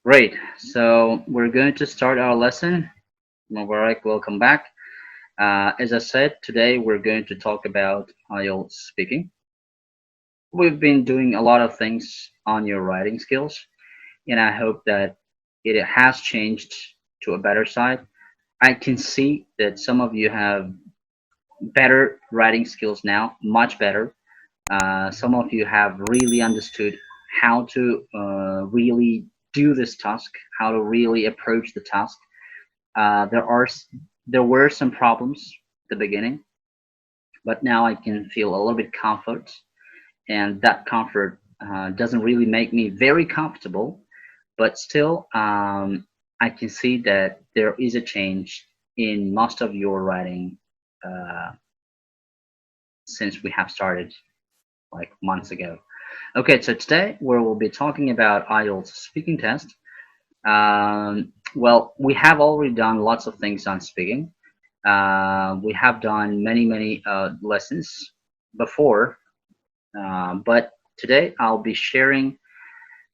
Great. So we're going to start our lesson. Mubarak, welcome back. As I said, today we're going to talk about Ielts speaking. We've been doing a lot of things on your writing skills, and I hope that it has changed to a better side. I can see that some of you have better writing skills now, much better. Some of you have really understood how to really do this task, how to really approach the task. There are there were some problems at the beginning, but now I can feel a little bit comfort, and that comfort doesn't really make me very comfortable, but still I can see that there is a change in most of your writing uh, since we have started like months ago. Okay, so today we will be talking about IELTS speaking test. Well, we have already done lots of things on speaking. We have done many lessons before, but today I'll be sharing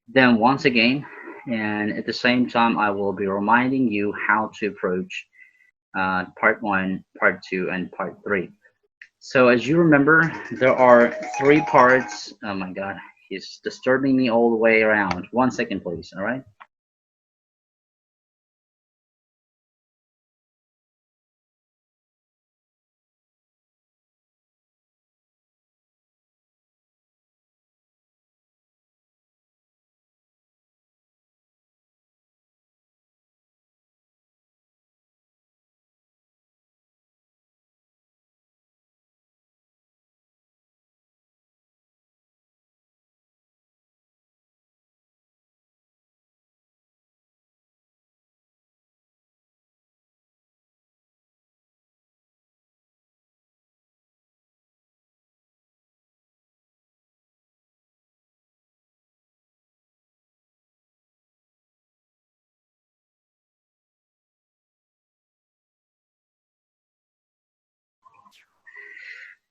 them once again, and at the same time I will be reminding you how to approach part one, part two, and part three. So as you remember, there are three parts. Oh my God, he's disturbing me all the way around. 1 second, please. All right.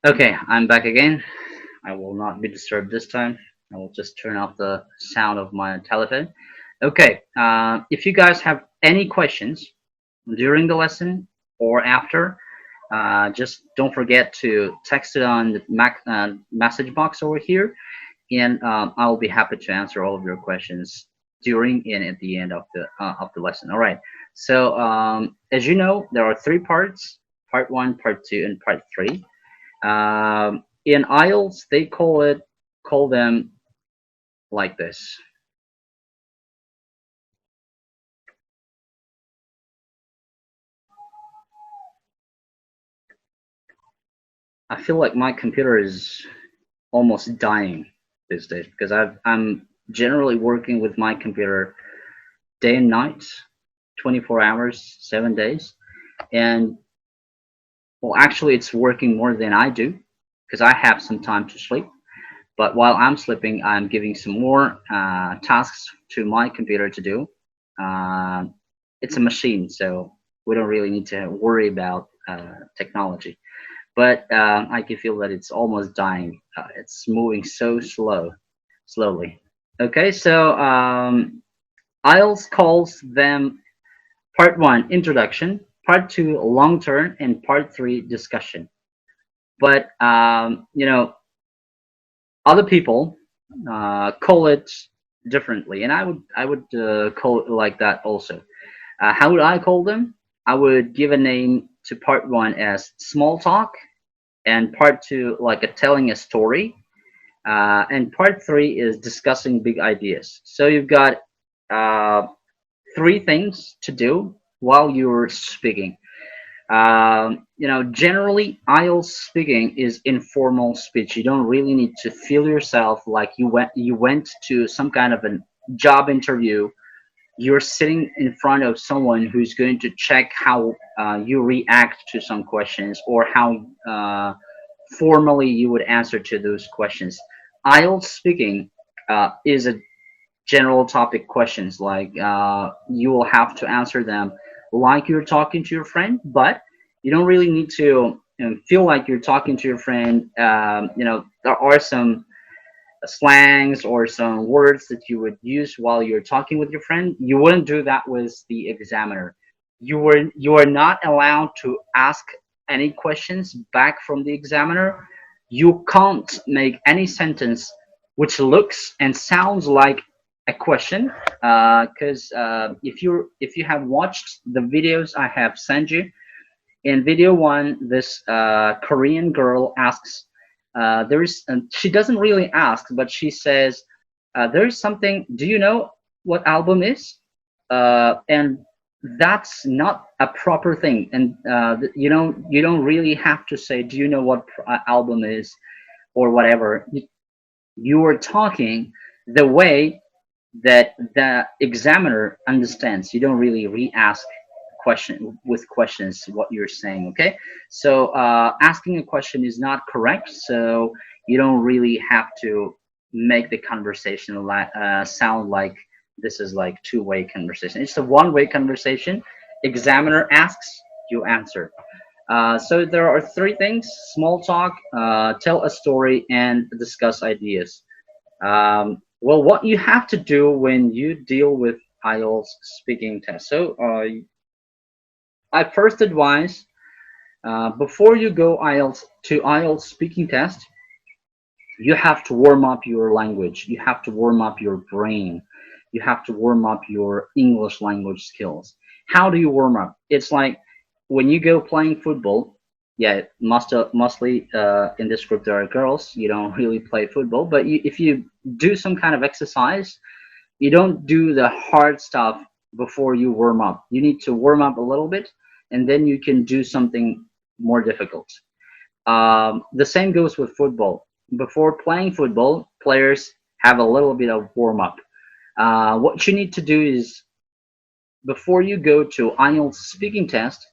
Okay, I'm back again. I will not be disturbed this time. I will just turn off the sound of my telephone. Okay, if you guys have any questions during the lesson or after, just don't forget to text it on the message box over here, and I'll be happy to answer all of your questions during and at the end of the lesson. All right. So as you know, there are three parts: part one, part two, and part three. In IELTS, they call them like this. I feel like my computer is almost dying these days because I'm generally working with my computer day and night, 24 hours, 7 days, and well, actually, it's working more than I do because I have some time to sleep. But while I'm sleeping, I'm giving some more tasks to my computer to do. Uh, it's a machine, so we don't really need to worry about technology. But I can feel that it's almost dying. It's moving so slowly. Okay, so IELTS calls them part one, introduction, part two, long term, and part three, discussion. But other people call it differently, and I would call it like that also. How would I call them? I would give a name to part one as small talk, and part two like a telling a story, and part three is discussing big ideas. So you've got uh, three things to do while you're speaking. Generally, IELTS speaking is informal speech. You don't really need to feel yourself like you went to some kind of a job interview. You're sitting in front of someone who's going to check how you react to some questions or how formally you would answer to those questions. IELTS speaking is a general topic questions like you will have to answer them like you're talking to your friend, but you don't really need to feel like you're talking to your friend. There are some slangs or some words that you would use while you're talking with your friend. You wouldn't do that with the examiner. You are not allowed to ask any questions back from the examiner. You can't make any sentence which looks and sounds like a question, because if you have watched the videos I have sent you, in video one, this Korean girl asks, she doesn't really ask, but she says, there's something, do you know what album is? And that's not a proper thing. And you don't really have to say, do you know what album is, or whatever. You are talking the way that the examiner understands. You don't really re-ask questions what you're saying. Okay, so asking a question is not correct. So you don't really have to make the conversation sound like this is like two-way conversation. It's a one-way conversation. Examiner asks, you answer. So there are three things: small talk, tell a story, and discuss ideas. Well, what you have to do when you deal with IELTS speaking test. So I first advise, before you go IELTS speaking test, you have to warm up your language. You have to warm up your brain. You have to warm up your English language skills. How do you warm up? It's like when you go playing football. Yeah, mostly in this group there are girls. You don't really play football, but if you do some kind of exercise, you don't do the hard stuff before you warm up. You need to warm up a little bit, and then you can do something more difficult. The same goes with football. Before playing football, players have a little bit of warm up. What you need to do is, before you go to IELTS speaking test,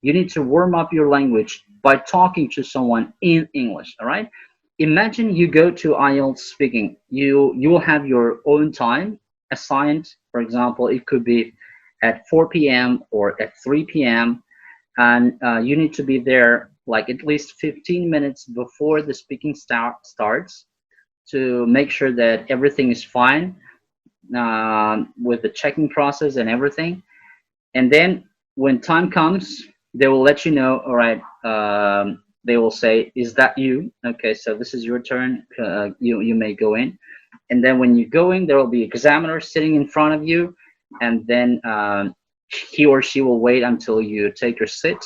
you need to warm up your language by talking to someone in English. All right. Imagine you go to IELTS speaking. You will have your own time assigned. For example, it could be at 4 p.m. or at 3 p.m. and you need to be there like at least 15 minutes before the speaking starts to make sure that everything is fine, with the checking process and everything. And then when time comes, they will let you know. All right. They will say, is that you? Okay, so this is your turn. You may go in. And then when you go in, there will be examiner sitting in front of you, and then he or she will wait until you take your seat,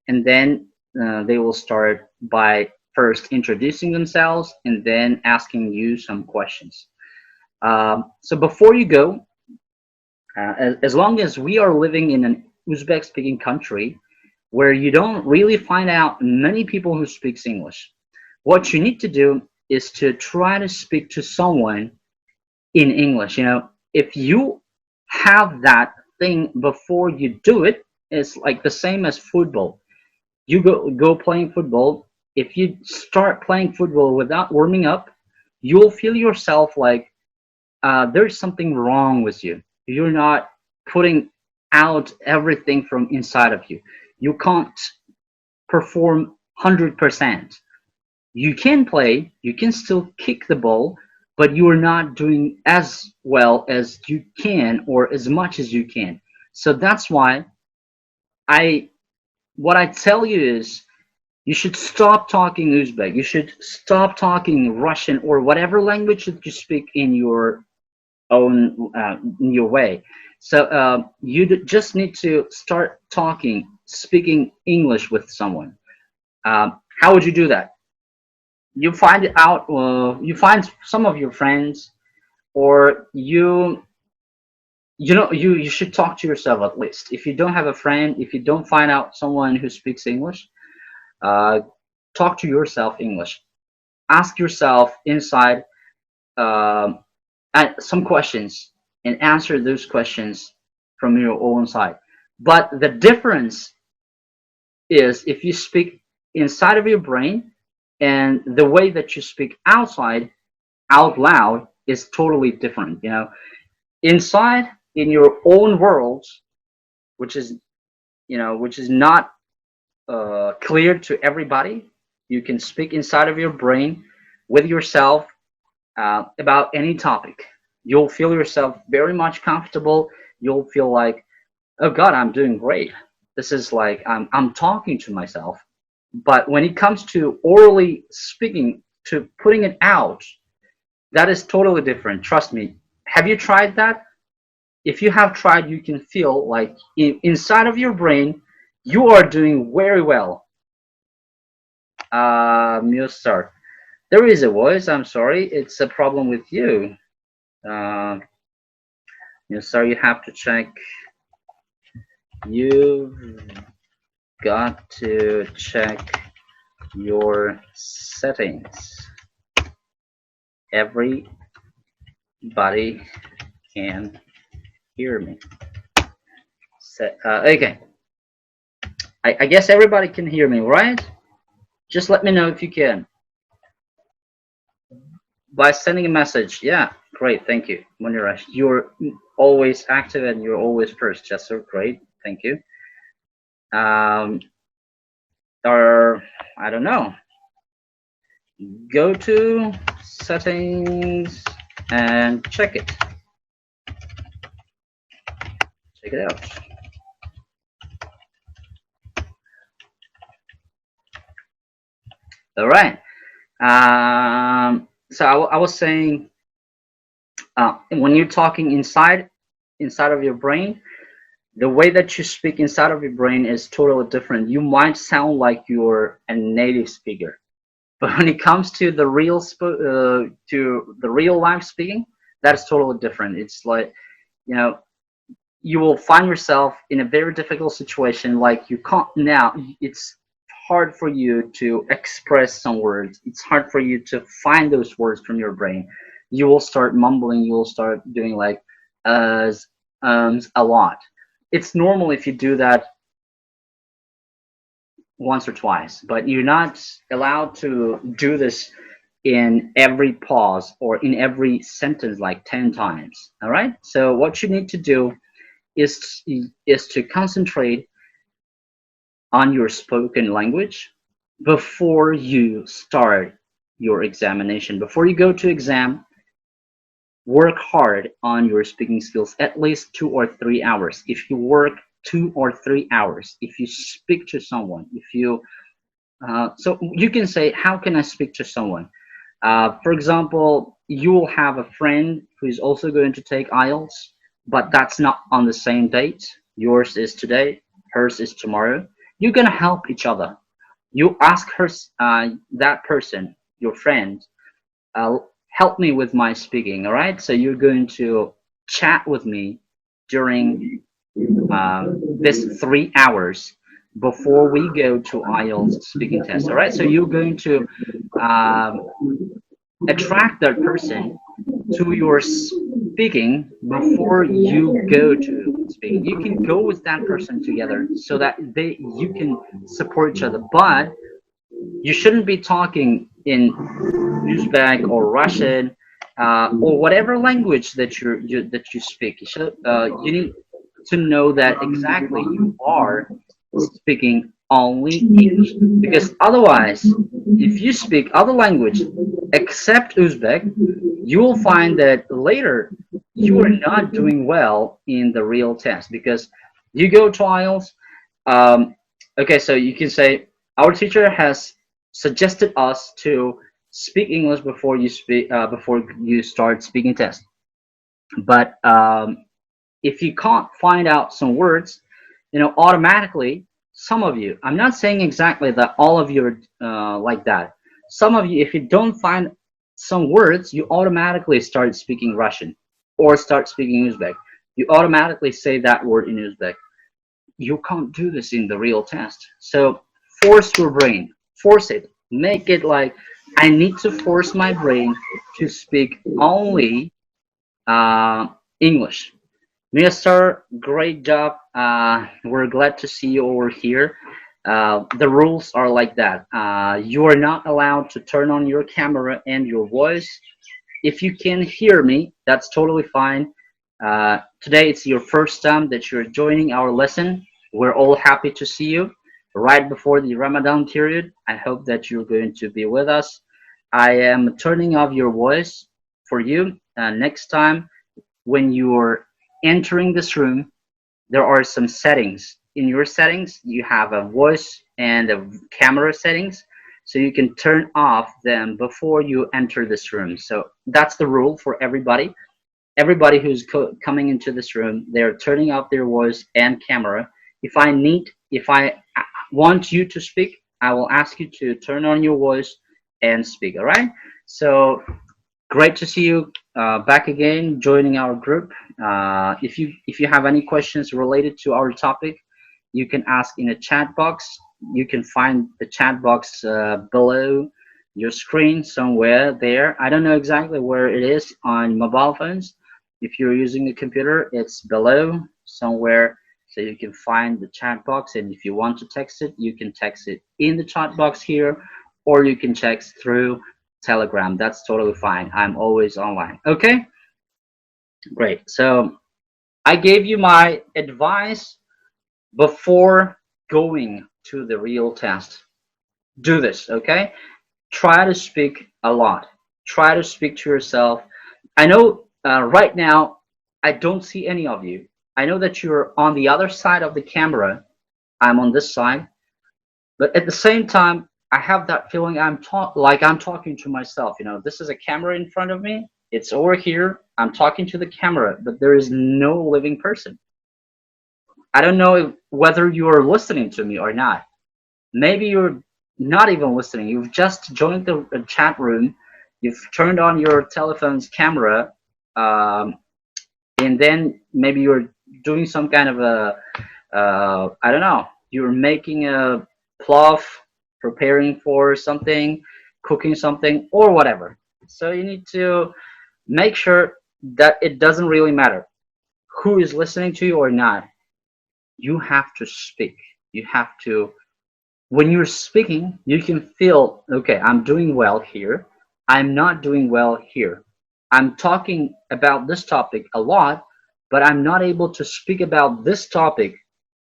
and then they will start by first introducing themselves and then asking you some questions. So before you go, as long as we are living in an Uzbek speaking country where you don't really find out many people who speaks English, what you need to do is to try to speak to someone in English. If you have that thing before you do it, it's like the same as football. You go playing football. If you start playing football without warming up, you'll feel yourself like there's something wrong with you. You're not putting out everything from inside of you. You can't perform 100%. You can play, you can still kick the ball, but you are not doing as well as you can or as much as you can. So that's why I what I tell you is, you should stop talking Uzbek. You should stop talking Russian or whatever language that you speak in your own in your way. So you just need to start speaking English with someone. How would you do that? You find it out. You find some of your friends, or you should talk to yourself at least. If you don't have a friend, if you don't find out someone who speaks English, uh, talk to yourself English. Ask yourself inside um, some questions and answer those questions from your own side. But the difference is, if you speak inside of your brain, and the way that you speak outside out loud is totally different. Inside in your own world, which is which is not clear to everybody, you can speak inside of your brain with yourself, about any topic. You'll feel yourself very much comfortable. You'll feel like, oh God, I'm doing great. This is like I'm talking to myself. But when it comes to orally speaking, to putting it out, that is totally different. Trust me. Have you tried that? If you have tried, you can feel like inside of your brain, you are doing very well. Mustar. There is a voice. I'm sorry. It's a problem with you. Uh, Mustar, you have to check. You've got to check your settings. Everybody can hear me. Okay. I guess everybody can hear me, right? Just let me know if you can. By sending a message. Yeah, great. Thank you. Munira, you're always active and you're always first. Jester, great. Thank you. Or, I don't know. Go to settings and check it. Check it out. All right. So I was saying, when you're talking inside of your brain, the way that you speak inside of your brain is totally different. You might sound like you're a native speaker, but when it comes to the real life speaking, that's totally different. It's like, you know, you will find yourself in a very difficult situation. Like you can't now. It's hard for you to express some words. It's hard for you to find those words from your brain. You will start mumbling. You will start doing like a lot. It's normal if you do that once or twice, but you're not allowed to do this in every pause or in every sentence like 10 times. All right. So what you need to do is to concentrate on your spoken language before you start your examination. Before you go to exam, work hard on your speaking skills at least 2 or 3 hours. If you work 2 or 3 hours, if you speak to someone, if you so you can say, how can I speak to someone? For example, you will have a friend who is also going to take Ielts, but that's not on the same date. Yours is today, hers is tomorrow. You're gonna help each other. You ask her, that person, your friend, help me with my speaking. All right. So you're going to chat with me during this 3 hours before we go to IELTS speaking test. All right. So you're going to attract that person to your speaking before you go to speaking. You can go with that person together so that you can support each other, but you shouldn't be talking in Uzbek or Russian or whatever language that you speak. You need to know that exactly you are speaking only English, because otherwise, if you speak other language except Uzbek, you will find that later you are not doing well in the real test, because you go to IELTS. Okay, so you can say our teacher has suggested us to speak English before you start speaking test. But if you can't find out some words, automatically some of you. I'm not saying exactly that all of you are like that. Some of you, if you don't find some words, you automatically start speaking Russian or start speaking Uzbek. You automatically say that word in Uzbek. You can't do this in the real test. So force your brain, force it, make it like, I need to force my brain to speak only English. Mr. Great job. We're glad to see you over here. The rules are like that. You are not allowed to turn on your camera and your voice. If you can hear me, that's totally fine. Today it's your first time that you're joining our lesson. We're all happy to see you right before the Ramadan period. I hope that you're going to be with us. I am turning off your voice for you, next time when you're entering this room, there are some settings. In your settings, you have a voice and a camera settings, so you can turn off them before you enter this room. So that's the rule for everybody. Everybody who's coming into this room, they're turning off their voice and camera. If I want you to speak, I will ask you to turn on your voice and speak. All right. So great to see you back again, joining our group. If you have any questions related to our topic, you can ask in a chat box. You can find the chat box below your screen somewhere there. I don't know exactly where it is on mobile phones. If you're using a computer, it's below somewhere, so you can find the chat box. And if you want to text it, you can text it in the chat box here, or you can text through Telegram. That's totally fine. I'm always online. Okay, great. So I gave you my advice before going to the real test. Do this, okay? Try to speak a lot. Try to speak to yourself. I know right now I don't see any of you. I know that you're on the other side of the camera. I'm on this side, but at the same time, I have that feeling I'm talking to myself. This is a camera in front of me. It's over here. I'm talking to the camera, but there is no living person. I don't know whether you're listening to me or not. Maybe you're not even listening. You've just joined the chat room. You've turned on your telephone's camera, and then maybe you're doing some kind of I don't know. You're making a plov, preparing for something, cooking something, or whatever. So you need to make sure that it doesn't really matter who is listening to you or not. You have to speak. You have to, when you're speaking, you can feel, okay, I'm doing well here. I'm not doing well here. I'm talking about this topic a lot, but I'm not able to speak about this topic,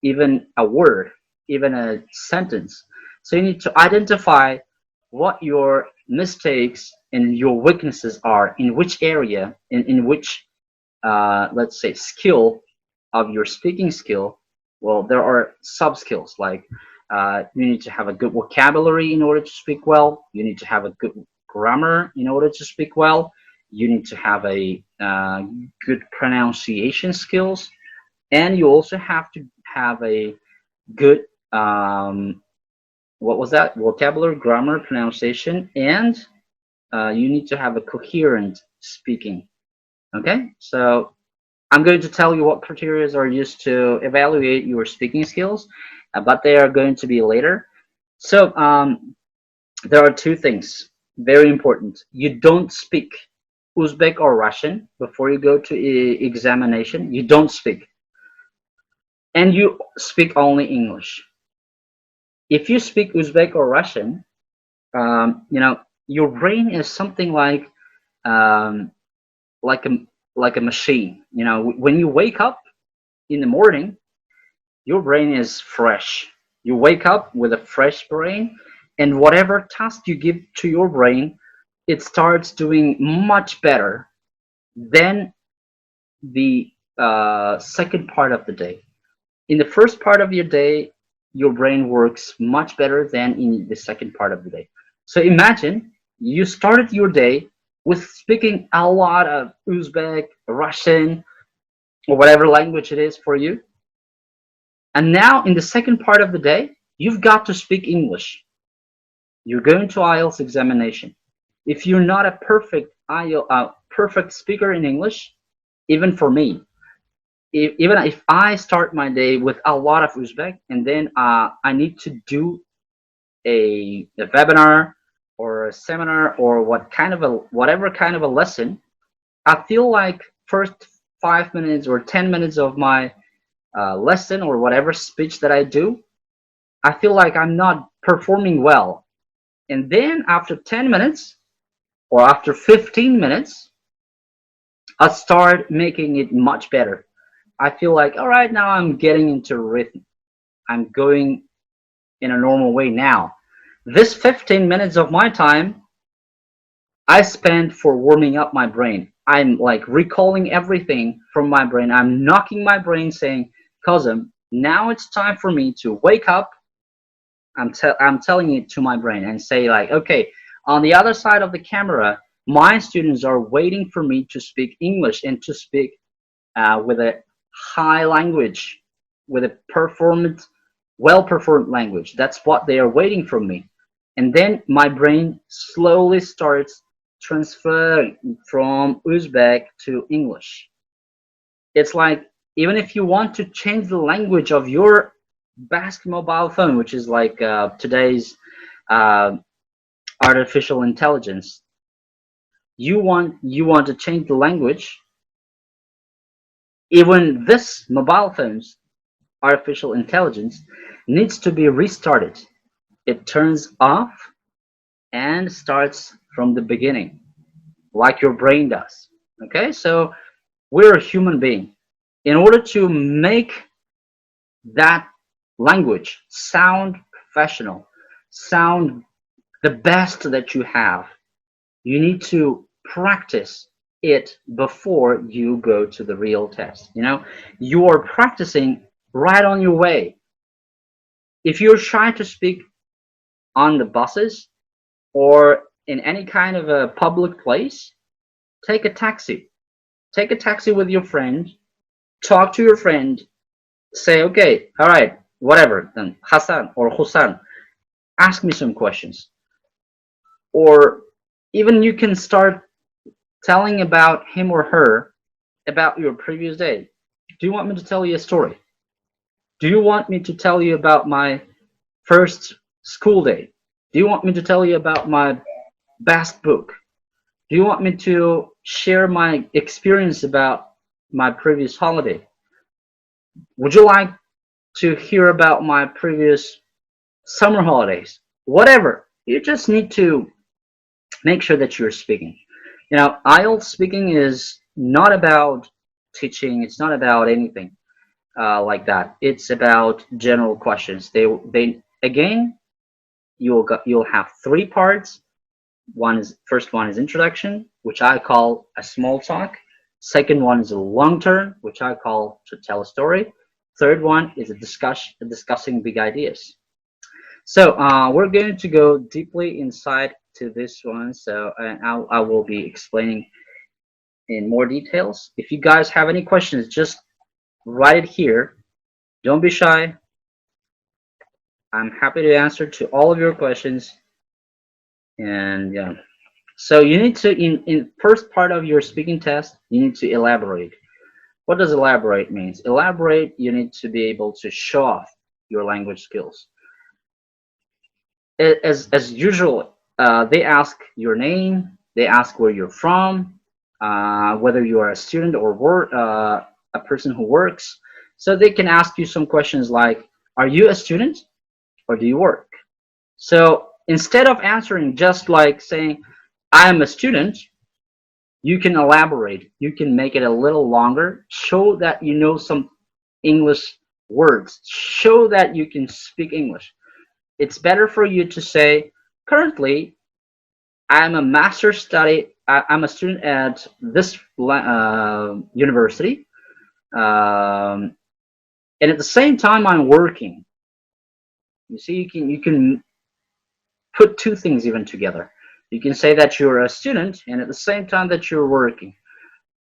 even a word, even a sentence. So you need to identify what your mistakes and your weaknesses are, in which area, in which, let's say, skill of your speaking skill. Well, there are sub skills like you need to have a good vocabulary in order to speak well. You need to have a good grammar in order to speak well. You need to have a good pronunciation skills, and you also have to have a good what was that? Vocabulary, grammar, pronunciation, and you need to have a coherent speaking. Okay, so I'm going to tell you what criteria are used to evaluate your speaking skills, but they are going to be later. So there are two things very important. You don't speak Uzbek or Russian before you go to examination. You don't speak, and you speak only English. If you speak Uzbek or Russian, your brain is something um, like a like a machine. When you wake up in the morning, your brain is fresh. You wake up with a fresh brain, and whatever task you give to your brain, it starts doing much better than the second part of the day. In the first part of your day, your brain works much better than in the second part of the day. So imagine you started your day with speaking a lot of Uzbek, Russian, or whatever language it is for you. And now in the second part of the day, you've got to speak English. You're going to IELTS examination. If you're not a perfect speaker in English, even for me, even if I start my day with a lot of Uzbek, and then I need to do a webinar or a seminar or whatever kind of a lesson, I feel like first 5 minutes or 10 minutes of my lesson or whatever speech that I do, I feel like I'm not performing well. And then after 10 minutes or after 15 minutes, I start making it much better. I feel like, all right, now I'm getting into rhythm. I'm going in a normal way now. This 15 minutes of my time, I spend for warming up my brain. I'm like recalling everything from my brain. I'm knocking my brain saying, cousin, now it's time for me to wake up. I'm telling it to my brain and say like, okay, on the other side of the camera, my students are waiting for me to speak English and to speak with a high language, with a performant, well-performed language. That's what they are waiting from me. And then my brain slowly starts transferring from Uzbek to English. It's like even if you want to change the language of your Basque mobile phone, which is like today's uh, artificial intelligence, you want to change the language. Even this mobile phone's artificial intelligence needs to be restarted. It turns off and starts from the beginning, like your brain does. Okay, so we're a human being. In order to make that language sound professional, sound the best that you have, you need to practice it before you go to the real test. You are practicing right on your way. If you're trying to speak on the buses or in any kind of a public place, take a taxi. Take a taxi with your friend, talk to your friend, say, okay, all right, whatever, then Hassan or Hussan, ask me some questions. Or even you can start telling about him or her about your previous day. Do you want me to tell you a story? Do you want me to tell you about my first school day? Do you want me to tell you about my best book? Do you want me to share my experience about my previous holiday? Would you like to hear about my previous summer holidays? Whatever. You just need to make sure that you're speaking. IELTS speaking is not about teaching. It's not about anything like that. It's about general questions. They again, you'll have three parts. First one is introduction, which I call a small talk. Second one is a long term, which I call to tell a story. Third one is discussing big ideas. So we're going to go deeply inside to this one. So I will be explaining in more details. If you guys have any questions, just write it here. Don't be shy. I'm happy to answer to all of your questions. And yeah. So you need to, in first part of your speaking test, you need to elaborate. What does elaborate means? Elaborate, you need to be able to show off your language skills. As usual, they ask your name, they ask where you're from, whether you are a student or a person who works. So they can ask you some questions like, are you a student or do you work? So instead of answering just like saying, I am a student, you can elaborate. You can make it a little longer. Show that you know some English words. Show that you can speak English. It's better for you to say, currently, I'm a student at this university. And at the same time, I'm working. You see, you can put two things even together. You can say that you're a student and at the same time that you're working.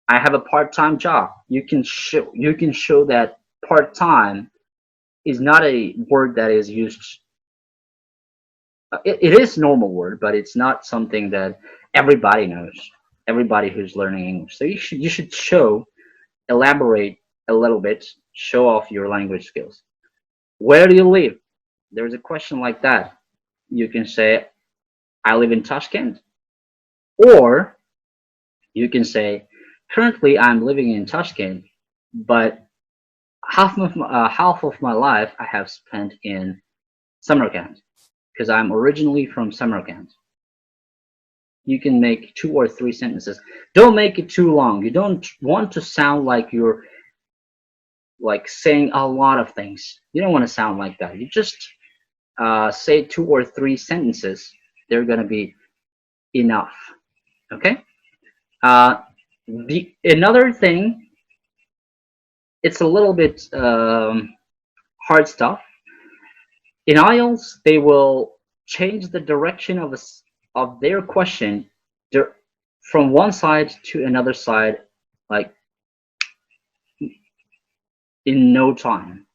I have a part-time job. You can show that part-time is not a word that is used. It is normal word, but it's not something that everybody knows. Everybody who's learning English. So you should elaborate a little bit, show off your language skills. Where do you live? There's a question like that. You can say, I live in Tashkent, or you can say, currently I'm living in Tashkent, but half of my life I have spent in Samarkand because I'm originally from Samarkand. You can make 2 or 3 sentences. Don't make it too long. You don't want to sound like you're like saying a lot of things. You don't want to sound like that. You just say 2 or 3 sentences. They're gonna be enough. Okay. The another thing, it's a little bit hard stuff. In IELTS, they will change the direction of their question from one side to another side, like in no time.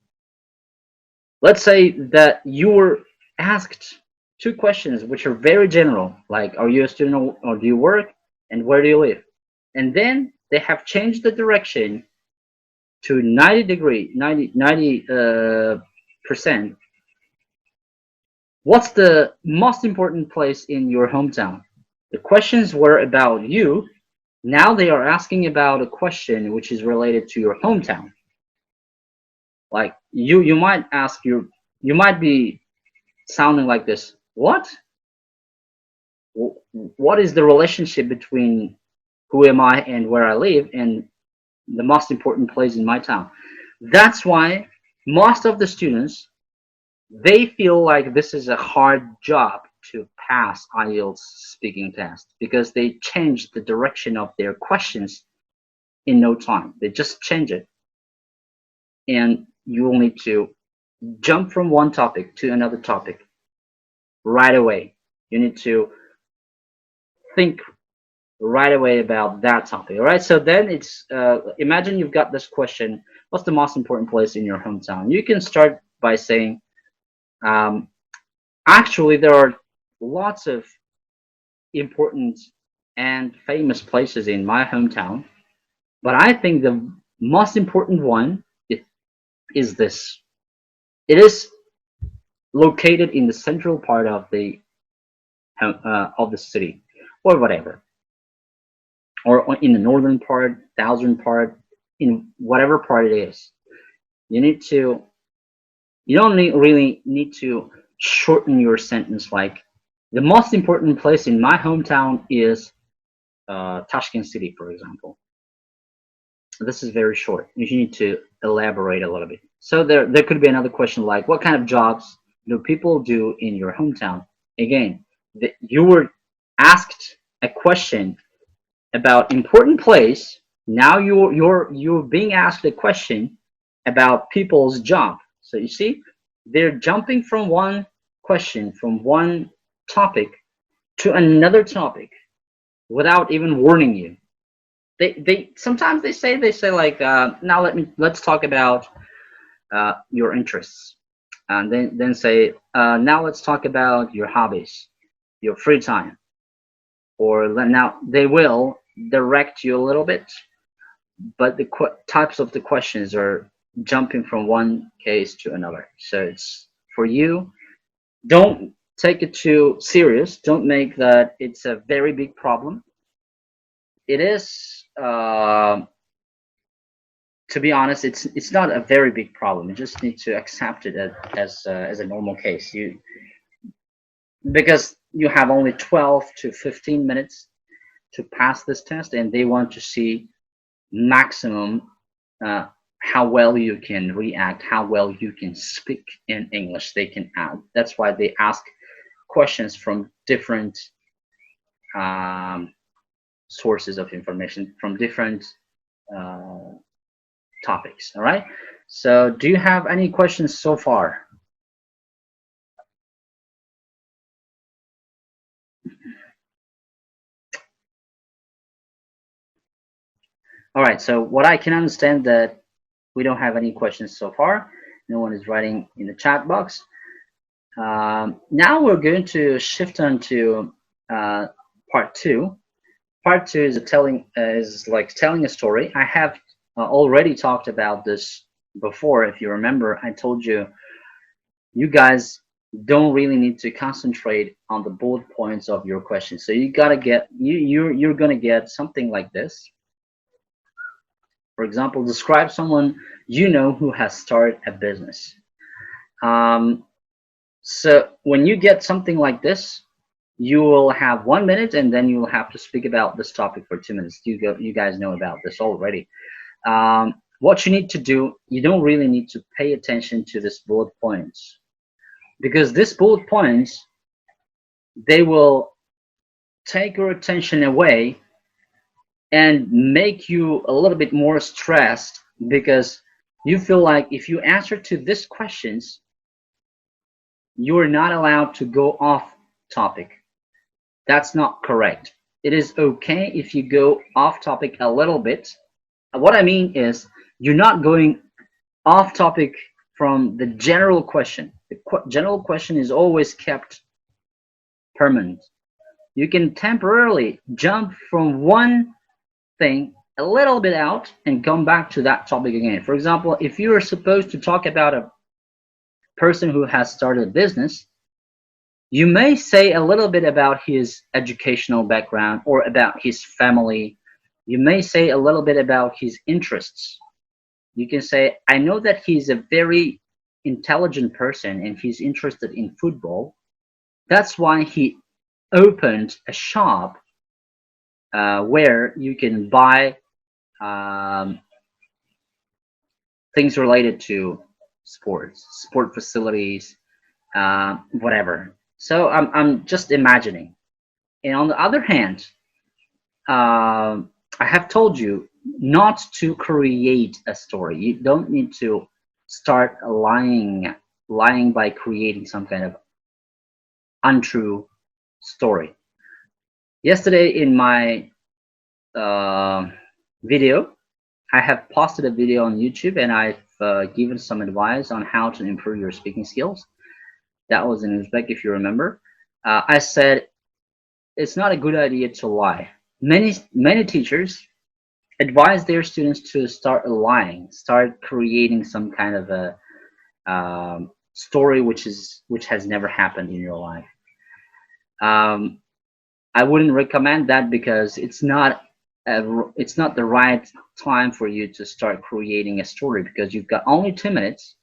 Let's say that you were asked two questions which are very general, like are you a student or do you work and where do you live? And then they have changed the direction to 90 percent. What's the most important place in your hometown? The questions were about you. Now they are asking about a question which is related to your hometown. Like you might ask you might be sounding like this. What is the relationship between who am I and where I live and the most important place in my town? That's why most of the students, they feel like this is a hard job to pass IELTS speaking test because they changed the direction of their questions in no time. They just change it, and you will need to jump from one topic to another topic right away. You need to think right away about that topic. All right. So then it's imagine you've got this question: what's the most important place in your hometown? You can start by saying, um, actually, there are lots of important and famous places in my hometown, but I think the most important one is this. It is located in the central part of the city, or whatever, or in the northern part, southern part, in whatever part it is. You need to. You don't really need to shorten your sentence like the most important place in my hometown is Tashkent City, for example. This is very short. You need to elaborate a little bit. So there could be another question like, what kind of jobs do people do in your hometown? Again, you were asked a question about important place. Now you're being asked a question about people's job. So you see, they're jumping from one question, from one topic to another topic without even warning you. They sometimes they say like now let's talk about your interests, and then say now let's talk about your hobbies, your free time, or now they will direct you a little bit, but the types of the questions are jumping from one case to another. So it's for you. Don't take it too serious. Don't make that it's a very big problem. It is. To be honest, it's not a very big problem. You just need to accept it as a normal case. Because you have only 12 to 15 minutes to pass this test, and they want to see maximum how well you can react, how well you can speak in English. They can add. That's why they ask questions from different um, sources of information, from different uh, topics. All right. So, do you have any questions so far? All right. So, what I can understand that we don't have any questions so far. No one is writing in the chat box. Now we're going to shift on to part two. Part two is is like telling a story. I have already talked about this before. If you remember, I told you you guys don't really need to concentrate on the bullet points of your question. So you gotta get you're gonna get something like this. For example, describe someone you know who has started a business. Um, so when you get something like this, you will have 1 minute, and then you will have to speak about this topic for 2 minutes. You guys know about this already. What you need to do, you don't really need to pay attention to this bullet points, because these bullet points, they will take your attention away and make you a little bit more stressed because you feel like if you answer to these questions, you're not allowed to go off topic. That's not correct. It is okay if you go off topic a little bit. What I mean is, you're not going off topic from the general question. The general question is always kept permanent. You can temporarily jump from one thing a little bit out and come back to that topic again. For example, if you are supposed to talk about a person who has started a business, you may say a little bit about his educational background or about his family. You may say a little bit about his interests. You can say, I know that he's a very intelligent person and he's interested in football. That's why he opened a shop where you can buy things related to sports, sport facilities, whatever. So I'm just imagining. And on the other hand, I have told you not to create a story. You don't need to start lying by creating some kind of untrue story. Yesterday in my video, I have posted a video on YouTube and I've given some advice on how to improve your speaking skills. That was in Uzbek, if you remember. I said it's not a good idea to lie. Many teachers advise their students to start lying, start creating some kind of a story which has never happened in your life. I wouldn't recommend that because it's not the right time for you to start creating a story because you've got only 2 minutes,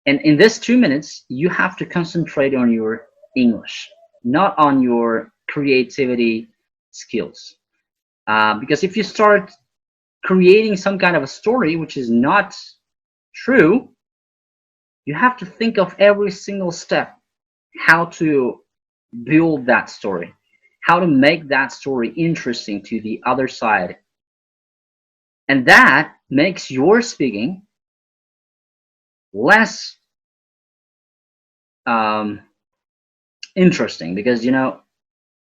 and in this 2 minutes you have to concentrate on your English, not on your creativity skills. Because if you start creating some kind of a story which is not true, you have to think of every single step, how to build that story, how to make that story interesting to the other side. And that makes your speaking less interesting because,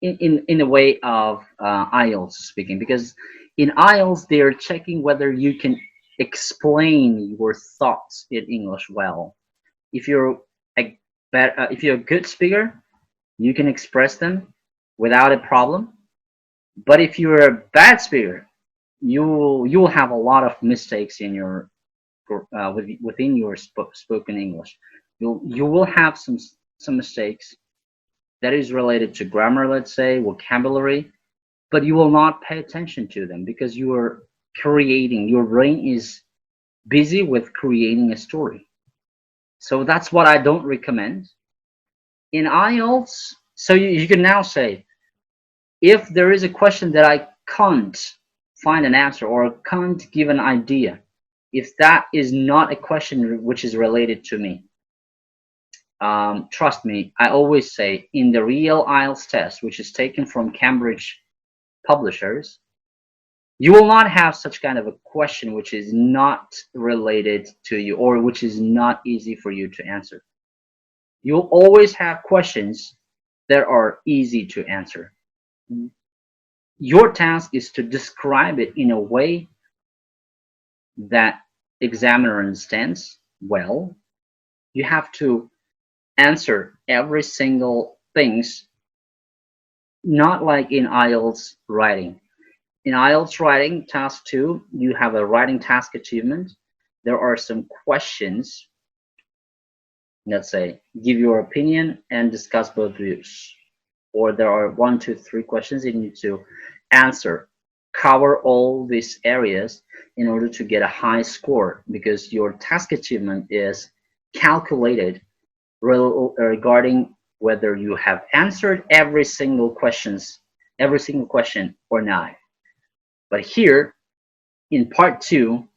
in the way of Ielts speaking, because in Ielts they're checking whether you can explain your thoughts in English well. If you're if you're a good speaker, you can express them without a problem. But if you're a bad speaker, you'll have a lot of mistakes in your within your spoken English. You will have some mistakes that is related to grammar, let's say vocabulary, but you will not pay attention to them because you are creating. Your brain is busy with creating a story. So that's what I don't recommend. In IELTS, so you can now say, if there is a question that I can't find an answer or can't give an idea, if that is not a question which is related to me, trust me, I always say in the real IELTS test, which is taken from Cambridge publishers, you will not have such kind of a question which is not related to you or which is not easy for you to answer. You'll always have questions that are easy to answer. Your task is to describe it in a way that the examiner understands well. You have to answer every single things, not like in IELTS writing. In IELTS writing, task 2, you have a writing task achievement. There are some questions. Let's say, give your opinion and discuss both views. Or there are 1, 2, 3 questions you need to answer. Cover all these areas in order to get a high score, because your task achievement is calculated regarding whether you have answered every single question or not. But here in part 2,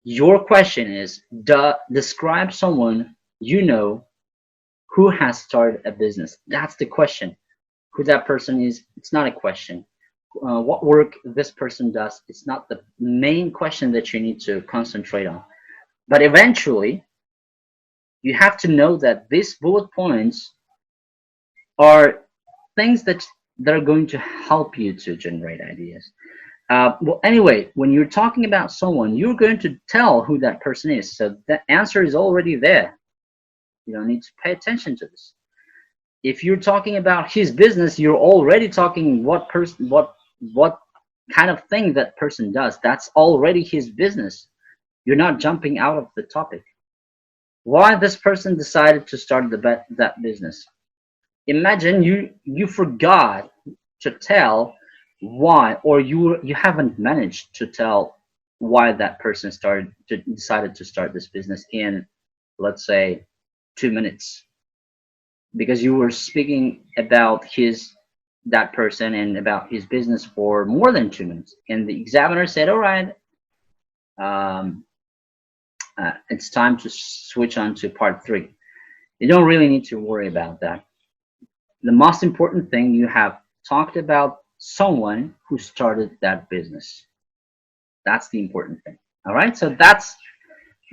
your question is describe someone you know who has started a business. That's the question. Who that person is, it's not a question. What work this person does, it's not the main question that you need to concentrate on. But eventually, you have to know that these bullet points are things that are going to help you to generate ideas. Well, anyway, when you're talking about someone, you're going to tell who that person is. So the answer is already there. You don't need to pay attention to this. If you're talking about his business, you're already talking what kind of thing that person does. That's already his business. You're not jumping out of the topic. Why this person decided to start that business? Imagine you forgot to tell why, or you haven't managed to tell why that person decided to start this business in, let's say, 2 minutes, because you were speaking about his that person and about his business for more than 2 minutes, and the examiner said, all right, um, it's time to switch on to part three. You don't really need to worry about that. The most important thing, you have talked about someone who started that business. That's the important thing. All right. So that's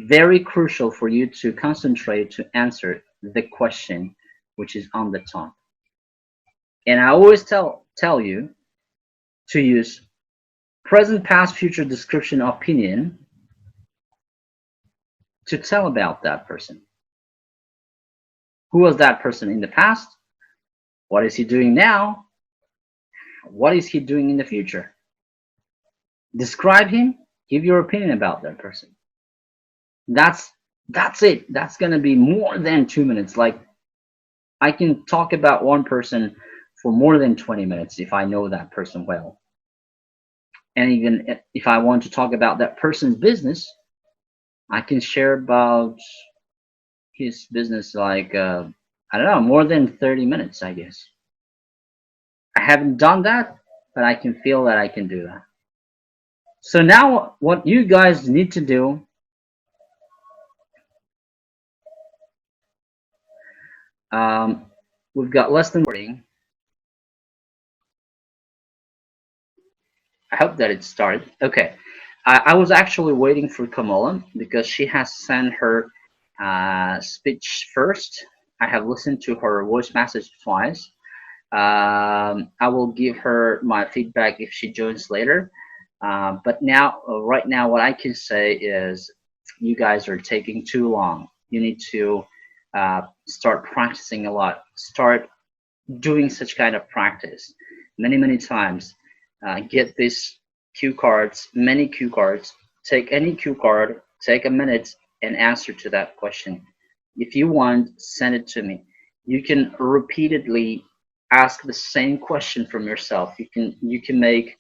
very crucial for you to concentrate to answer the question which is on the top. And I always tell you to use present, past, future, description, opinion to tell about that person. Who was that person in the past? What is he doing now? What is he doing in the future? Describe him, give your opinion about that person. That's it. That's gonna be more than 2 minutes. Like, I can talk about one person for more than 20 minutes if I know that person well. And even if I want to talk about that person's business, I can share about his business like I don't know, more than 30 minutes, I guess. I haven't done that, but I can feel that I can do that. So now what you guys need to do, we've got less than 40. I hope that it started. Okay. I was actually waiting for Kamala because she has sent her speech first. I have listened to her voice message twice. I will give her my feedback if she joins later. But now, right now, what I can say is you guys are taking too long. You need to start practicing a lot. Start doing such kind of practice many times. Get these cue cards, many cue cards. Take any cue card, take a minute and answer to that question. If you want, send it to me. You can repeatedly ask the same question from yourself. You can make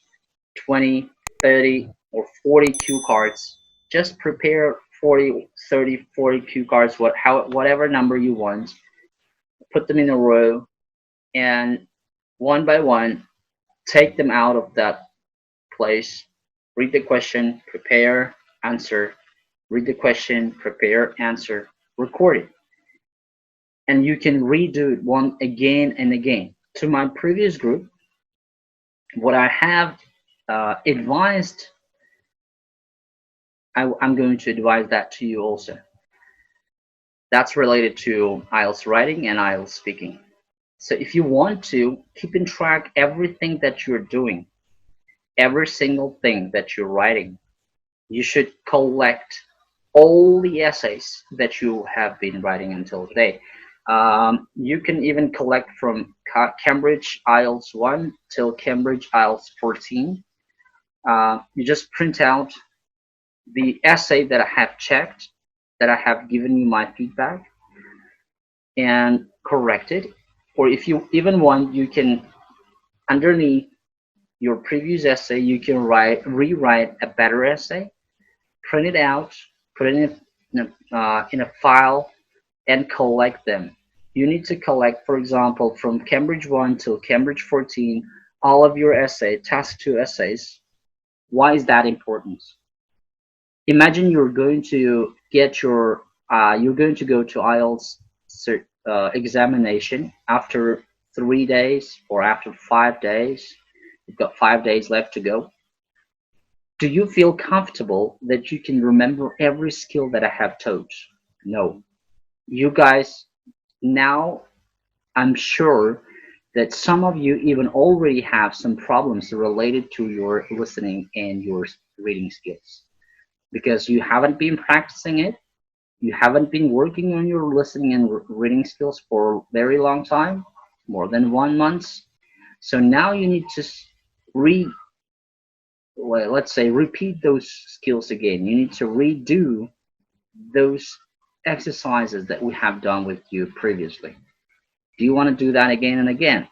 20, 30, or 40 cue cards. Just prepare 40, 30, 40 cue cards, whatever number you want. Put them in a row, and one by one, take them out of that place. Read the question, prepare, answer. Read the question, prepare, answer. Record it. And you can redo it one again and again. To my previous group, what I have advised, I'm going to advise that to you also. That's related to IELTS writing and IELTS speaking. So if you want to keep in track everything that you're doing, every single thing that you're writing, you should collect all the essays that you have been writing until today. You can even collect from Cambridge IELTS 1 till Cambridge IELTS 14. You just print out the essay that I have checked, that I have given you my feedback, and correct it. Or if you even want, you can, underneath your previous essay, you can rewrite a better essay, print it out, put it in a file, and collect them. You need to collect, for example, from Cambridge 1 till Cambridge 14, all of your task 2 essays. Why is that important? Imagine you're going to go to IELTS examination after 3 days or after 5 days, you've got 5 days left to go, do you feel comfortable that you can remember every skill that I have taught? No. You guys, now I'm sure that some of you even already have some problems related to your listening and your reading skills because you haven't been practicing it. You haven't been working on your listening and reading skills for a very long time, more than 1 month. So now you need to re, well, let's say, repeat those skills again. You need to redo those exercises that we have done with you previously. Do you want to do that again and again?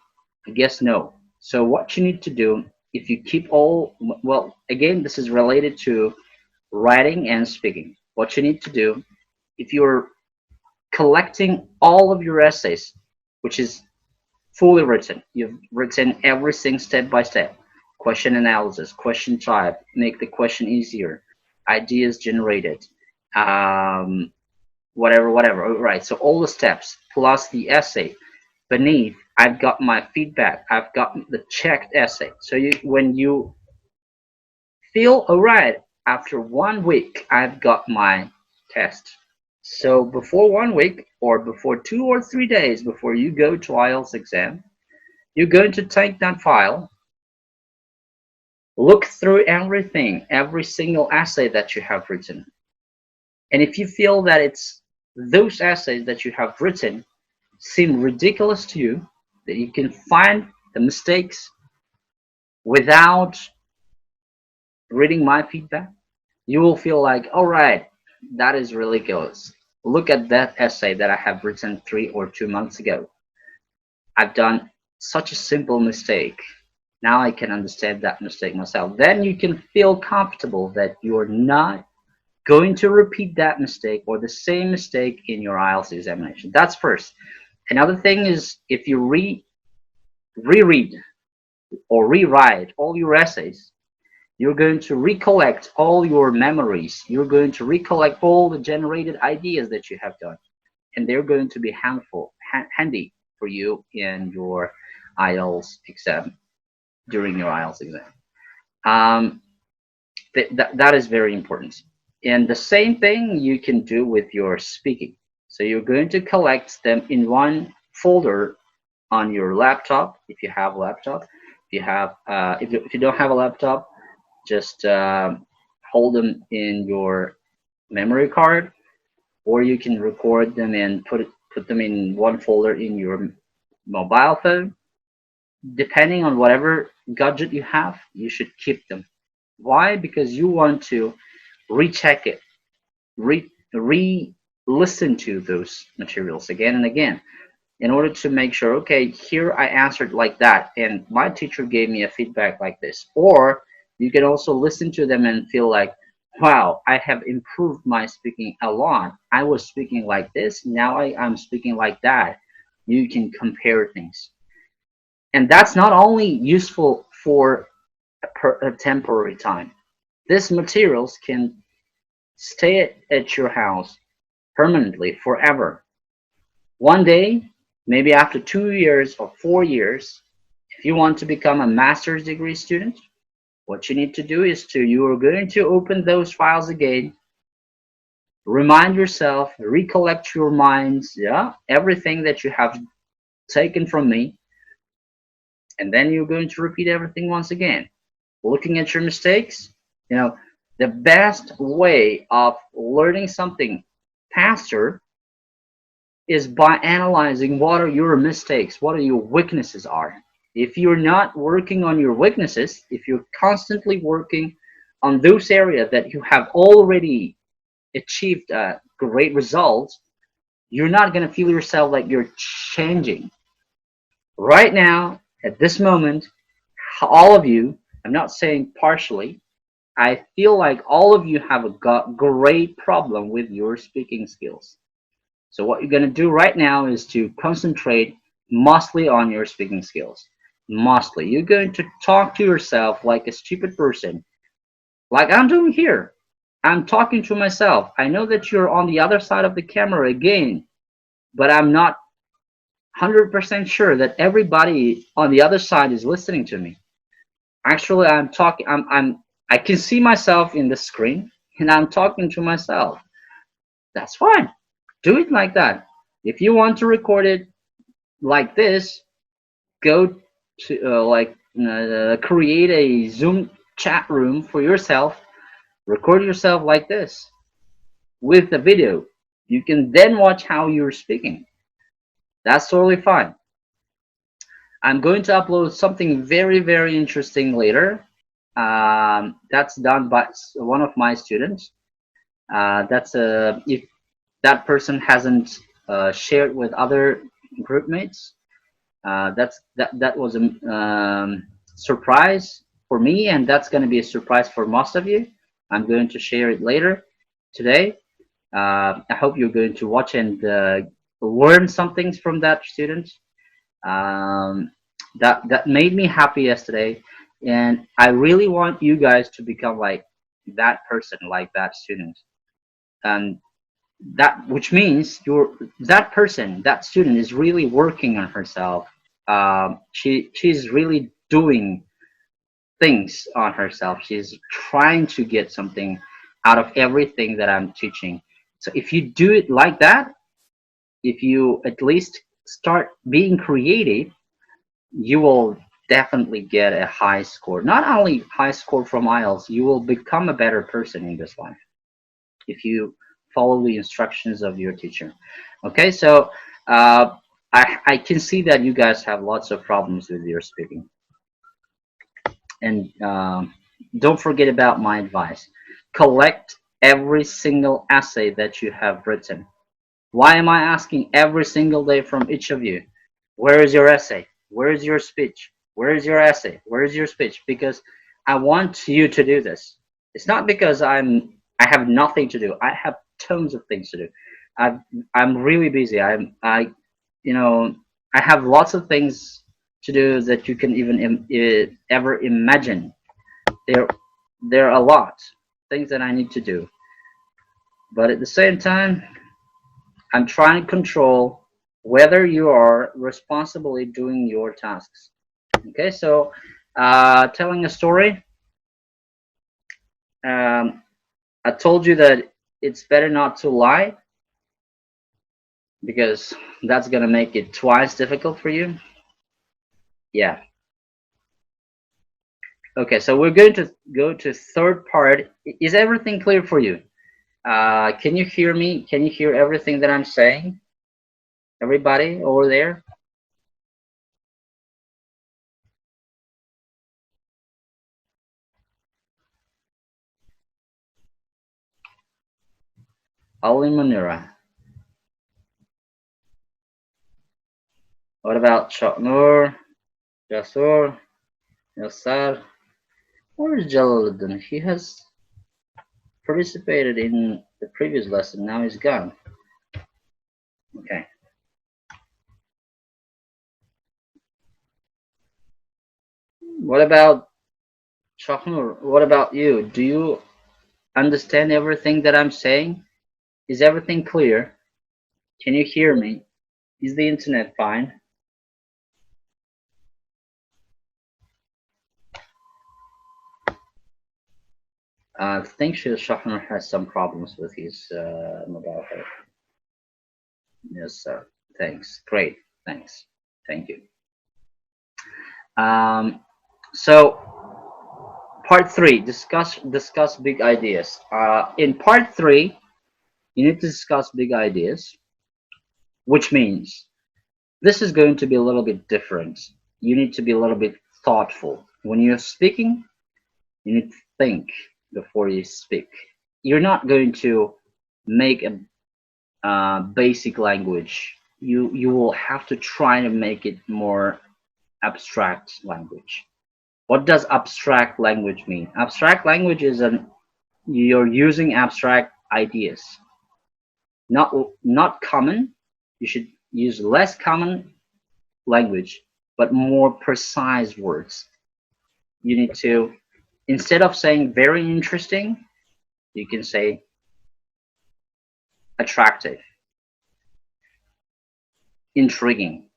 I guess no. So what you need to do, if you keep all, well, again, this is related to writing and speaking. What you need to do, if you're collecting all of your essays, which is fully written, you've written everything step by step, question analysis, question type, make the question easier, ideas generated, um, whatever, right? So all the steps plus the essay beneath, I've got my feedback, I've got the checked essay. So when you feel all right, after 1 week, I've got my test. So before 1 week or before 2 or 3 days before you go to IELTS exam, you're going to take that file, look through everything, every single essay that you have written. And if you feel that it's those essays that you have written seem ridiculous to you, that you can find the mistakes without reading my feedback, you will feel like, all right, that is ridiculous. Look at that essay that I have written 3 or 2 months ago. I've done such a simple mistake. Now I can understand that mistake myself. Then you can feel comfortable that you're not going to repeat that mistake or the same mistake in your IELTS examination. That's first. Another thing is if you reread or rewrite all your essays, you're going to recollect all your memories. You're going to recollect all the generated ideas that you have done. And they're going to be handy for you in your IELTS exam, during your IELTS exam. That is very important. And the same thing you can do with your speaking. So you're going to collect them in one folder on your laptop, if you have a laptop. If you don't have a laptop, just hold them in your memory card, or you can record them and put them in one folder in your mobile phone. Depending on whatever gadget you have, you should keep them. Why? Because you want to recheck it, re-listen to those materials again and again, in order to make sure, okay, here I answered like that, and my teacher gave me a feedback like this. Or you can also listen to them and feel like, wow, I have improved my speaking a lot. I was speaking like this, now I'm speaking like that. You can compare things. And that's not only useful for a temporary time. These materials can stay at your house permanently, forever. One day, maybe after 2 years or 4 years, if you want to become a master's degree student, what you need to do is you are going to open those files again, remind yourself, recollect your minds, yeah, everything that you have taken from me, and then you're going to repeat everything once again. Looking at your mistakes, the best way of learning something faster is by analyzing what are your mistakes, what are your weaknesses are. If you're not working on your weaknesses, if you're constantly working on those areas that you have already achieved great results, you're not going to feel yourself like you're changing. Right now, at this moment, all of you, I'm not saying partially, I feel like all of you have a great problem with your speaking skills. So what you're going to do right now is to concentrate mostly on your speaking skills. Mostly. You're going to talk to yourself like a stupid person, like I'm doing here. I'm talking to myself. I know that you're on the other side of the camera again, but I'm not 100% sure that everybody on the other side is listening to me. Actually, I'm talking. I can see myself in the screen, and I'm talking to myself. That's fine. Do it like that. If you want to record it like this, go to create a Zoom chat room for yourself. Record yourself like this with the video. You can then watch how you're speaking. That's totally fine. I'm going to upload something very, very interesting later. That's done by one of my students. If that person hasn't shared with other group mates, that was a surprise for me, and that's going to be a surprise for most of you. I'm going to share it later today. I hope you're going to watch and learn some things from that student. Um, that made me happy yesterday, and I really want you guys to become like that person, like that student, and that which means that person, that student is really working on herself. She's really doing things on herself. She's trying to get something out of everything that I'm teaching. So if you do it like that, if you at least start being creative, you will definitely get a high score. Not only high score from Ielts, you will become a better person in this life if you follow the instructions of your teacher. Okay, so I can see that you guys have lots of problems with your speaking. And don't forget about my advice. Collect every single essay that you have written. Why am I asking every single day from each of you? Where is your essay? Where is your speech? Where is your essay? Where is your speech? Because I want you to do this. It's not because I have nothing to do. I have tons of things to do. I I'm really busy. I you know I have lots of things to do that you can even ever imagine. There there are a lot things that I need to do. But at the same time, I'm trying to control whether you are responsibly doing your tasks. Okay, so telling a story. Um, I told you that it's better not to lie because that's gonna make it twice difficult for you. Yeah. Okay, so we're going to go to third part. Is everything clear for you? Can you hear me? Can you hear everything that I'm saying? Everybody over there? Ali Munira. What about Shaknur, Jasur, Yasar? Where is Jalaluddin? He has participated in the previous lesson. Now he's gone. Okay. What about Shaknur? What about you? Do you understand everything that I'm saying? Is everything clear? Can you hear me? Is the internet fine? I think Shahnar has some problems with his mobile phone. Yes, sir. Thanks. Great. Thanks. Thank you. Um, so part three, discuss big ideas. In part three, you need to discuss big ideas, which means this is going to be a little bit different. You need to be a little bit thoughtful when you're speaking. You need to think before you speak. You're not going to make a basic language. You will have to try to make it more abstract language. What does abstract language mean? Abstract language is you're using abstract ideas, not common. You should use less common language, but more precise words. You need to, instead of saying very interesting, you can say attractive, intriguing.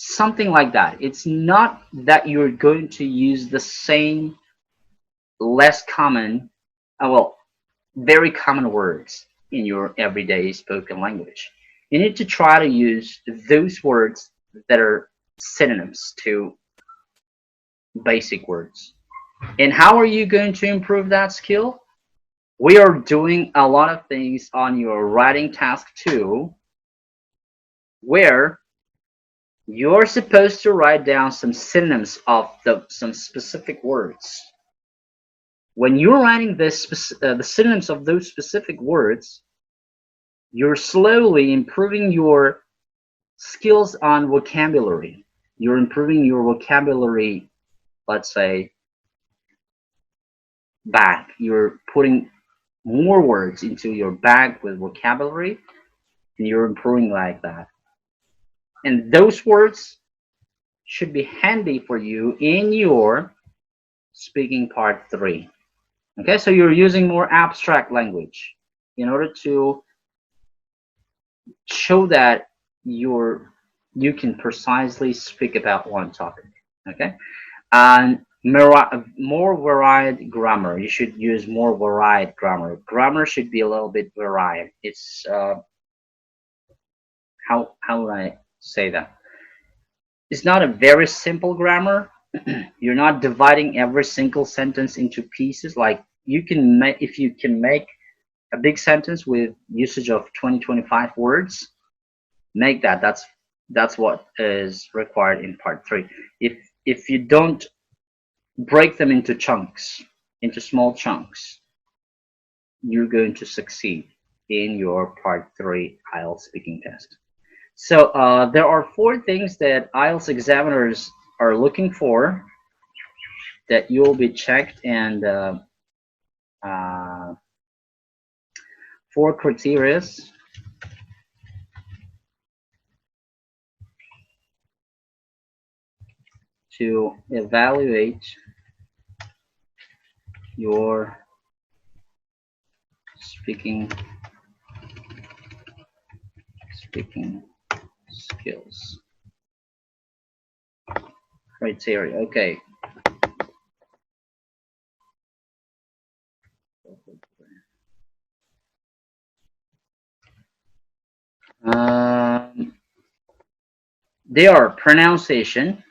something like that. It's not that you're going to use the same less common, well, very common words in your everyday spoken language. You need to try to use those words that are synonyms to basic words. And how are you going to improve that skill? We are doing a lot of things on your writing task 2, where you're supposed to write down some synonyms of some specific words. When you're writing the synonyms of those specific words, you're slowly improving your skills on vocabulary. You're improving your vocabulary, let's say, bag. You're putting more words into your bag with vocabulary, and you're improving like that. And those words should be handy for you in your speaking part 3. Okay, so you're using more abstract language in order to show that you can precisely speak about one topic. Okay, and more varied grammar. You should use more varied grammar. Grammar should be a little bit varied. It's how would I say that? It's not a very simple grammar. You're not dividing every single sentence into pieces. Like you can make, if you can make a big sentence with usage of 20-25 words, make that. That's what is required in part 3. If you don't break them into chunks, into small chunks, you're going to succeed in your part 3 IELTS speaking test. So there are 4 things that IELTS examiners are looking for that you'll be checked, and 4 criteria to evaluate your speaking skills. Criteria. Okay. They are pronunciation,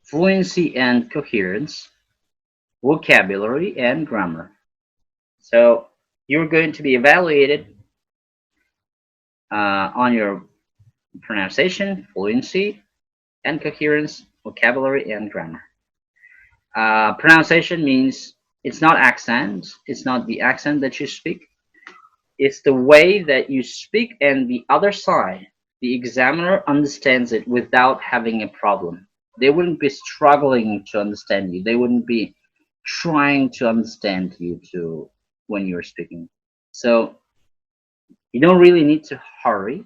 fluency and coherence, vocabulary, and grammar. So you're going to be evaluated on your pronunciation, fluency, and coherence, vocabulary, and grammar. Pronunciation means it's not accent. It's not the accent that you speak. It's the way that you speak, and the other side, the examiner, understands it without having a problem. They wouldn't be struggling to understand you. They wouldn't be trying to understand you too when you're speaking. So you don't really need to hurry.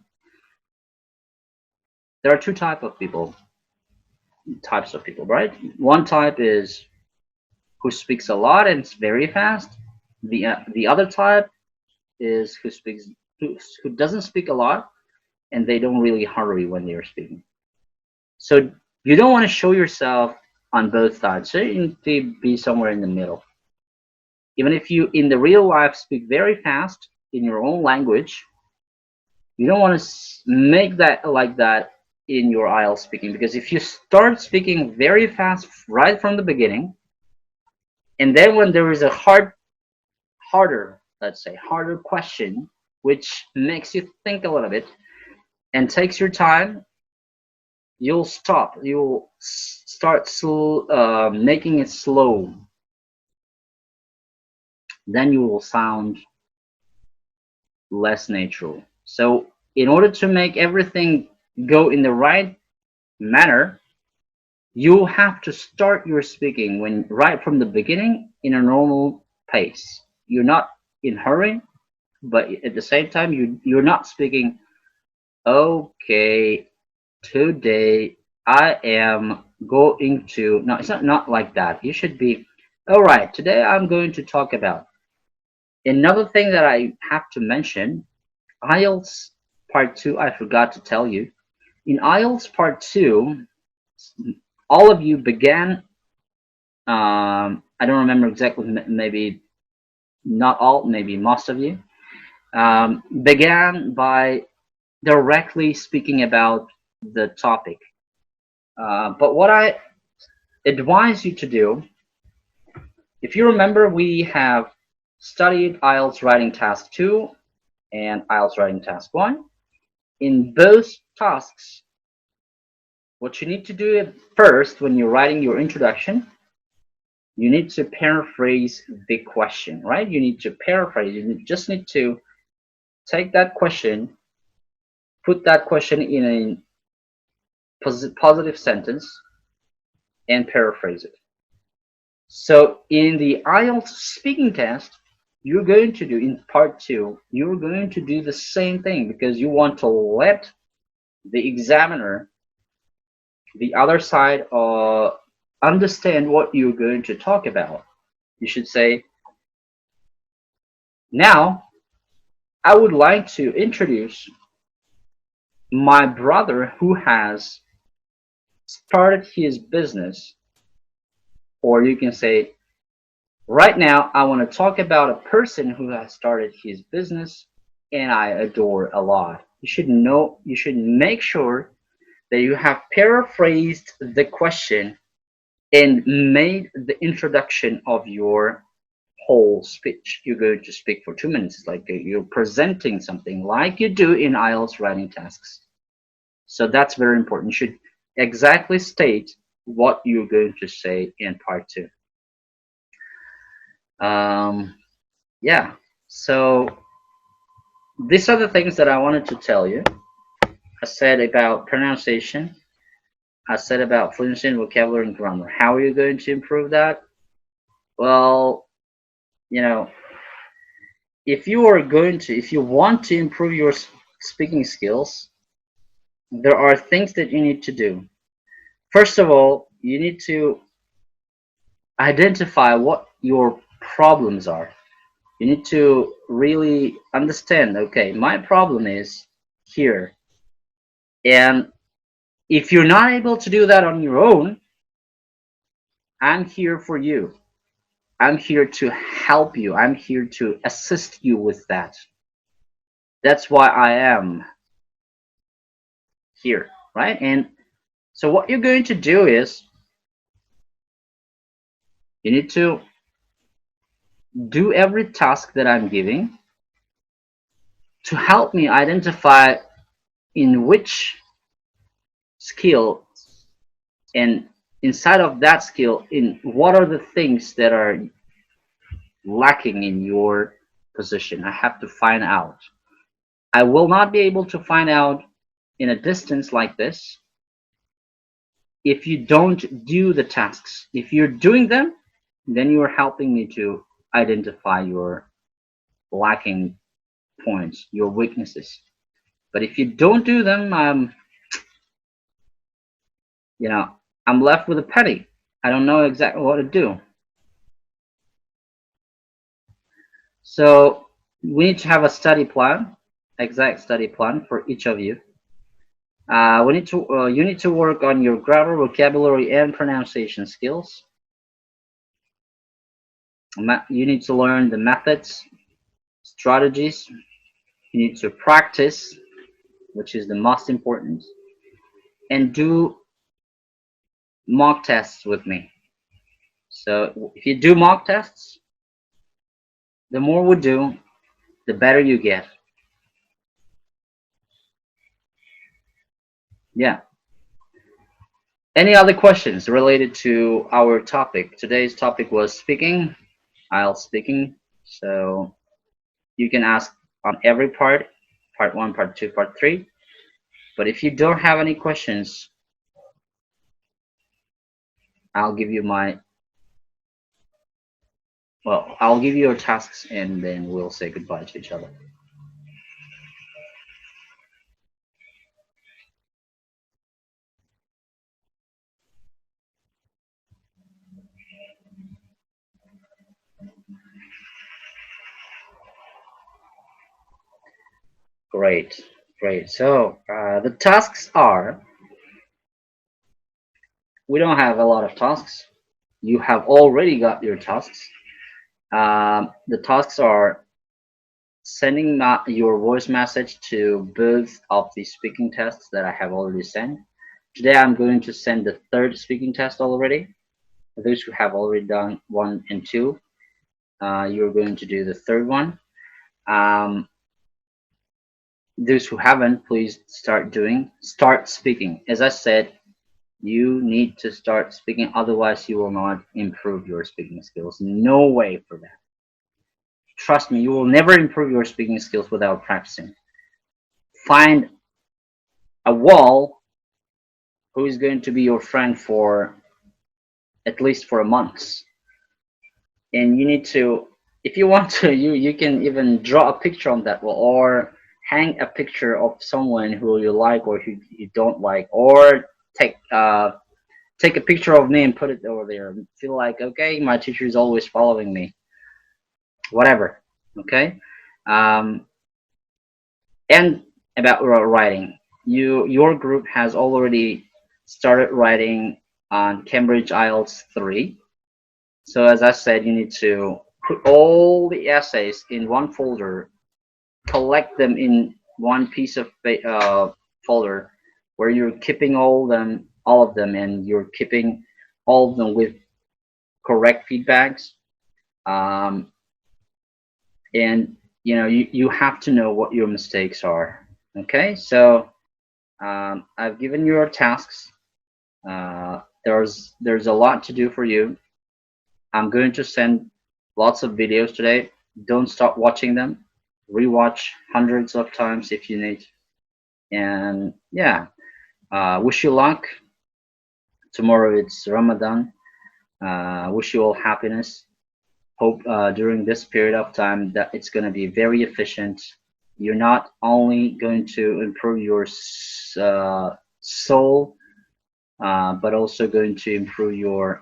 There are 2 types of people, right? One type is who speaks a lot and it's very fast. The other type is who doesn't speak a lot, and they don't really hurry when they're speaking. So you don't want to show yourself on both sides. So you need to be somewhere in the middle. Even if you in the real life speak very fast in your own language, you don't want to make that like that in your IELTS speaking, because if you start speaking very fast right from the beginning, and then when there is a harder question, which makes you think a little bit and takes your time, you'll stop. You'll start making it slow. Then you will sound less natural. So in order to make everything go in the right manner, you have to start your speaking right from the beginning in a normal pace. You're not in hurry, but at the same time you're not speaking, okay, today I am going to, no, it's not like that. You should be, all right, today I'm going to talk about, Another thing that I have to mention, IELTS Part 2, I forgot to tell you. In IELTS Part 2, all of you began, I don't remember exactly, maybe not all, maybe most of you, began by directly speaking about the topic. But what I advise you to do, if you remember, we have studied IELTS Writing Task 2 and IELTS Writing Task 1. In both tasks, what you need to do first when you're writing your introduction, you need to paraphrase the question, right? You need to paraphrase. You just need to take that question, put that question in a positive sentence, and paraphrase it. So in the IELTS speaking test, you're going to do, in part 2, you're going to do the same thing because you want to let the examiner, the other side, understand what you're going to talk about. You should say, now I would like to introduce my brother who has started his business. Or you can say, right now I want to talk about a person who has started his business and I adore a lot. You should know, you should make sure that you have paraphrased the question and made the introduction of your whole speech. You're going to speak for 2 minutes. It's like you're presenting something like you do in IELTS writing tasks. So that's very important. You should exactly state what you're going to say in part 2. Yeah, so these are the things that I wanted to tell you. I said about pronunciation. I said about fluency in vocabulary and grammar. How are you going to improve that? Well, you know, if you want to improve your speaking skills, there are things that you need to do. First of all, you need to identify what your problems are. You need to really understand, okay, my problem is here. And if you're not able to do that on your own, I'm here for you. I'm here to help you. I'm here to assist you with that. That's why I am here, right? And so what you're going to do is you need to do every task that I'm giving to help me identify in which skill, and inside of that skill, in what are the things that are lacking in your position. I have to find out. I will not be able to find out in a distance like this if you don't do the tasks. If you're doing them, then you are helping me to identify your lacking points, your weaknesses. But if you don't do them, I'm left with a penny. I don't know exactly what to do. So we need to have a study plan, exact study plan for each of you. You need to work on your grammar, vocabulary, and pronunciation skills. You need to learn the methods, strategies. You need to practice, which is the most important, and do mock tests with me. So if you do mock tests, the more we do, the better you get. Yeah. Any other questions related to our topic? Today's topic was speaking, IELTS speaking. So you can ask on every part 1, part 2, part 3. But if you don't have any questions, I'll give you I'll give you your tasks and then we'll say goodbye to each other. Great, great. So the tasks are, we don't have a lot of tasks. You have already got your tasks. The tasks are sending your voice message to both of the speaking tests that I have already sent. Today I'm going to send the third speaking test already. For those who have already done 1 and 2, you're going to do the third one. Those who haven't, please start speaking. As I said, you need to start speaking, otherwise you will not improve your speaking skills. No way for that. Trust me, you will never improve your speaking skills without practicing. Find a wall who is going to be your friend for at least for a month. And you need to, if you want to, you can even draw a picture on that wall, or hang a picture of someone who you like or who you don't like, or take a picture of me and put it over there. Feel like, okay, my teacher is always following me. Whatever. Okay. Um, and about writing, your group has already started writing on Cambridge Ielts 3. So as I said, you need to put all the essays in one folder, collect them in one piece of folder, where you're keeping all of them, and you're keeping all of them with correct feedbacks. Um, and you have to know what your mistakes are. Okay, so I've given you your tasks. There's a lot to do for you. I'm going to send lots of videos today. Don't stop watching them. Rewatch hundreds of times if you need. And yeah, wish you luck. Tomorrow it's Ramadan. Wish you all happiness. Hope during this period of time that it's going to be very efficient. You're not only going to improve your soul, but also going to improve your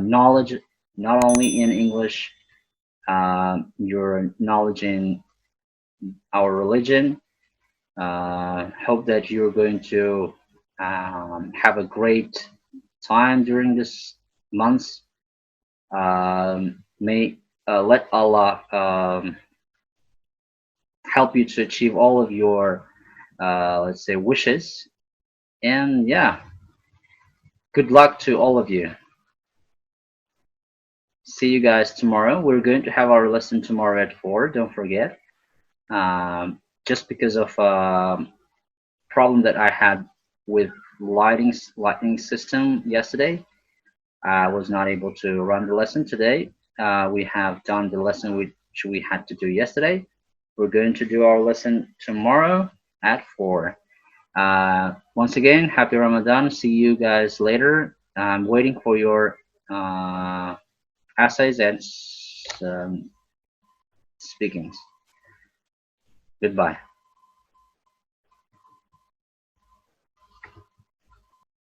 knowledge, not only in English, your knowledge in our religion. Hope that you're going to have a great time during this month. May let Allah help you to achieve all of your, let's say, wishes. And yeah, good luck to all of you. See you guys tomorrow. We're going to have our lesson tomorrow at 4. Don't forget. Just because of problem that I had with lighting system yesterday, I was not able to run the lesson today. We have done the lesson which we had to do yesterday. We're going to do our lesson tomorrow at 4. Once again, happy Ramadan. See you guys later. I'm waiting for your essays and speakings. Goodbye.